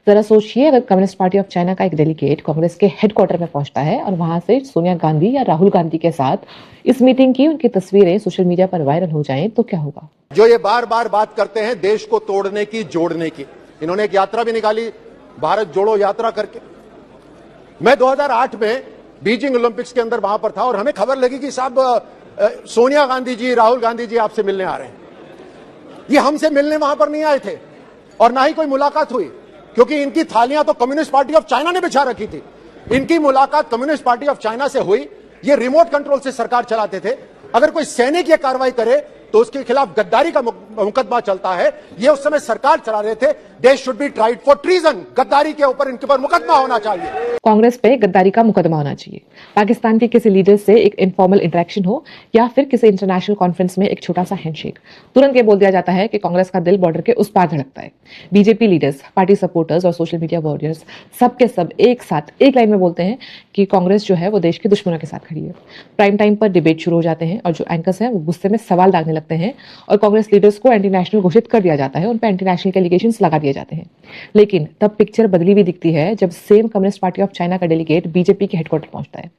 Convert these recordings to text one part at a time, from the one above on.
जरा सोचिए, अगर कम्युनिस्ट पार्टी ऑफ चाइना का एक डेलीगेट कांग्रेस के हेडक्वार्टर में पहुंचता है और वहां से सोनिया गांधी या राहुल गांधी के साथ इस मीटिंग की उनकी तस्वीरें सोशल मीडिया पर वायरल हो जाएं तो क्या होगा। जो ये बार बार बात करते हैं देश को तोड़ने की, जोड़ने की, इन्होंने एक यात्रा भी निकाली, भारत जोड़ो यात्रा करके। मैं 2008 में बीजिंग ओलंपिक्स के अंदर वहां पर था और हमें खबर लगी कि साहब सोनिया गांधी जी, राहुल गांधी जी आपसे मिलने आ रहे हैं। ये हमसे मिलने वहां पर नहीं आए थे और ना ही कोई मुलाकात हुई, क्योंकि इनकी थालियां तो कम्युनिस्ट पार्टी ऑफ चाइना ने बिछा रखी थी। इनकी मुलाकात कम्युनिस्ट पार्टी ऑफ चाइना से हुई। ये रिमोट कंट्रोल से सरकार चलाते थे। अगर कोई सैनिक ये कार्रवाई करे तो उसके खिलाफ गद्दारी का मुकदमा चलता है। ये उस समय सरकार चला रहे थे। They should be tried for treason. गद्दारी के ऊपर इनके ऊपर मुकदमा होना चाहिए। कांग्रेस पे गद्दारी का मुकदमा होना चाहिए। पाकिस्तान के किसी लीडर से एक इनफॉर्मल इंटरेक्शन हो या फिर किसी इंटरनेशनल कॉन्फ्रेंस में एक छोटा सा हैंडशेक, तुरंत ये बोल दिया जाता है कि कांग्रेस का दिल बॉर्डर के उस पार धड़कता है। बीजेपी लीडर्स, पार्टी सपोर्टर्स और सोशल मीडिया वॉरियर्स सब के सब एक साथ एक लाइन में बोलते हैं कि कांग्रेस जो है वो देश के दुश्मनों के साथ खड़ी है। प्राइम टाइम पर डिबेट शुरू हो जाते हैं और जो एंकर्स हैं वो गुस्से में सवाल दागने लगते हैं और कांग्रेस लीडर्स को एंटी नेशनल घोषित कर दिया जाता है, उन पर एंटी नेशनल के एलिगेशंस लगा दिए जाते हैं। लेकिन तब पिक्चर बदली हुई दिखती है जब same communist party of China का डेलीगेट बीजेपी के हेडक्वार्टर पहुंचता है।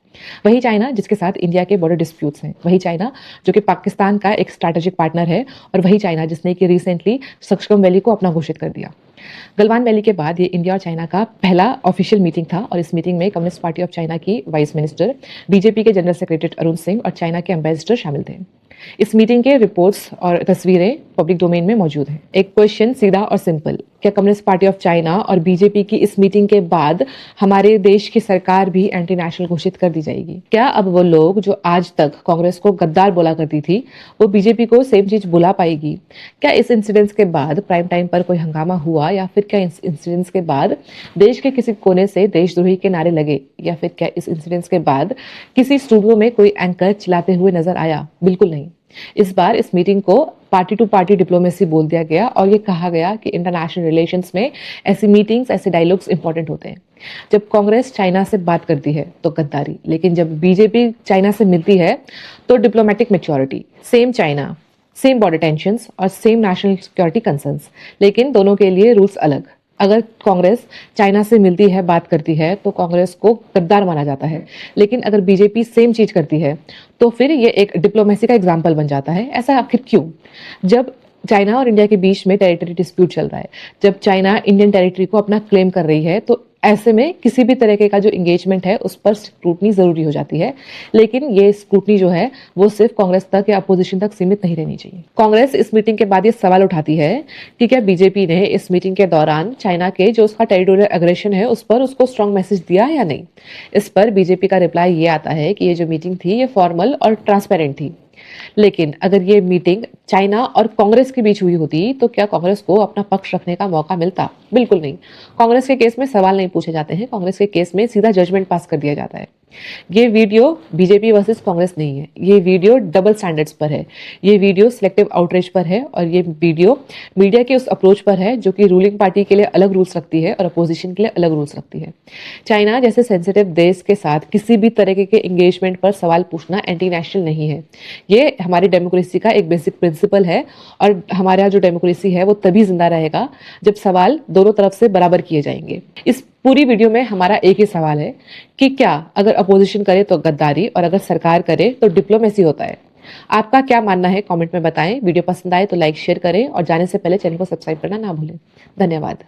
वही चाइना जिसके साथ इंडिया के बॉर्डर डिस्प्यूट्स हैं, वही चाइना जो कि पाकिस्तान का एक स्ट्रैटेजिक पार्टनर है और वही चाइना जिसने कि रिसेंटली सक्सकम वैली को अपना घोषित कर दिया। गलवान वैली के बाद ये इंडिया और चाइना का पहला ऑफिशियल मीटिंग था और इस मीटिंग में कम्युनिस्ट पार्टी ऑफ चाइना की वाइस मिनिस्टर, बीजेपी के जनरल सेक्रेटरी अरुण सिंह और चाइना के एम्बेसडर शामिल थे। इस मीटिंग के रिपोर्ट्स और तस्वीरें पब्लिक डोमेन में मौजूद हैं। एक क्वेश्चन सीधा और सिंपल, क्या कम्युनिस्ट पार्टी ऑफ चाइना और बीजेपी की इस मीटिंग के बाद हमारे देश की सरकार भी एंटी नेशनल घोषित कर दी जाएगी? क्या अब वो लोग जो आज तक कांग्रेस को गद्दार बोला करती थी वो बीजेपी को सेम चीज बुला पाएगी? क्या इस इंसिडेंट्स के बाद प्राइम टाइम पर कोई हंगामा हुआ या फिर क्या इस इंसिडेंट्स के बाद देश के किसी कोने से देशद्रोही के नारे लगे या फिर क्या इस इंसिडेंट्स के बाद किसी स्टूडियो में कोई एंकर चिल्लाते हुए नजर आया? बिल्कुल नहीं। इस बार इस मीटिंग को पार्टी टू पार्टी डिप्लोमेसी बोल दिया गया और ये कहा गया कि इंटरनेशनल रिलेशंस में ऐसी मीटिंग्स, ऐसे डायलॉग्स इंपॉर्टेंट होते हैं। जब कांग्रेस चाइना से बात करती है तो गद्दारी, लेकिन जब बीजेपी चाइना से मिलती है तो diplomatic maturity. Same China, same border tensions और सेम नेशनल सिक्योरिटी कंसर्न्स, लेकिन दोनों के लिए रूल्स अलग। अगर कांग्रेस चाइना से मिलती है, बात करती है तो कांग्रेस को गद्दार माना जाता है, लेकिन अगर बीजेपी सेम चीज करती है तो फिर ये एक डिप्लोमेसी का एग्जाम्पल बन जाता है। ऐसा आखिर क्यों? जब चाइना और इंडिया के बीच में टेरिटरी डिस्प्यूट चल रहा है, जब चाइना इंडियन टेरिटरी को अपना क्लेम कर रही है, तो ऐसे में किसी भी तरह का जो एंगेजमेंट है उस पर स्क्रूटनी जरूरी हो जाती है। लेकिन ये स्क्रूटनी जो है वो सिर्फ कांग्रेस तक या अपोजिशन तक सीमित नहीं रहनी चाहिए। कांग्रेस इस मीटिंग के बाद ये सवाल उठाती है कि क्या बीजेपी ने इस मीटिंग के दौरान चाइना के जो उसका टेरिटोरियल एग्रेशन है उस पर उसको स्ट्रांग मैसेज दिया या नहीं? इस पर बीजेपी का रिप्लाई ये आता है कि ये जो मीटिंग थी ये फॉर्मल और ट्रांसपेरेंट थी। लेकिन अगर ये मीटिंग चाइना और कांग्रेस के बीच हुई होती तो क्या कांग्रेस को अपना पक्ष रखने का मौका मिलता? बिल्कुल नहीं। कांग्रेस के केस में सवाल नहीं पूछे जाते हैं, कांग्रेस के केस में सीधा जजमेंट पास कर दिया जाता है। ये वीडियो बीजेपी वर्सेस कांग्रेस नहीं है, ये वीडियो डबल स्टैंडर्ड्स पर है, ये वीडियो सिलेक्टिव आउटरीच पर है और ये वीडियो मीडिया के उस अप्रोच पर है जो कि रूलिंग पार्टी के लिए अलग रूल्स रखती है और अपोजिशन के लिए अलग रूल्स रखती है। चाइना जैसे सेंसिटिव देश के साथ किसी भी तरह के एंगेजमेंट पर सवाल पूछना एंटी नेशनल नहीं है। ये हमारी डेमोक्रेसी का एक बेसिक प्रिंसिपल है और हमारा जो डेमोक्रेसी है वो तभी जिंदा रहेगा जब सवाल दोनों तरफ से बराबर किए जाएंगे। इस पूरी वीडियो में हमारा एक ही सवाल है कि क्या अगर अपोजिशन करे तो गद्दारी और अगर सरकार करे तो डिप्लोमेसी होता है? आपका क्या मानना है कमेंट में बताएं। वीडियो पसंद आए तो लाइक शेयर करें और जाने से पहले चैनल को सब्सक्राइब करना ना भूलें। धन्यवाद।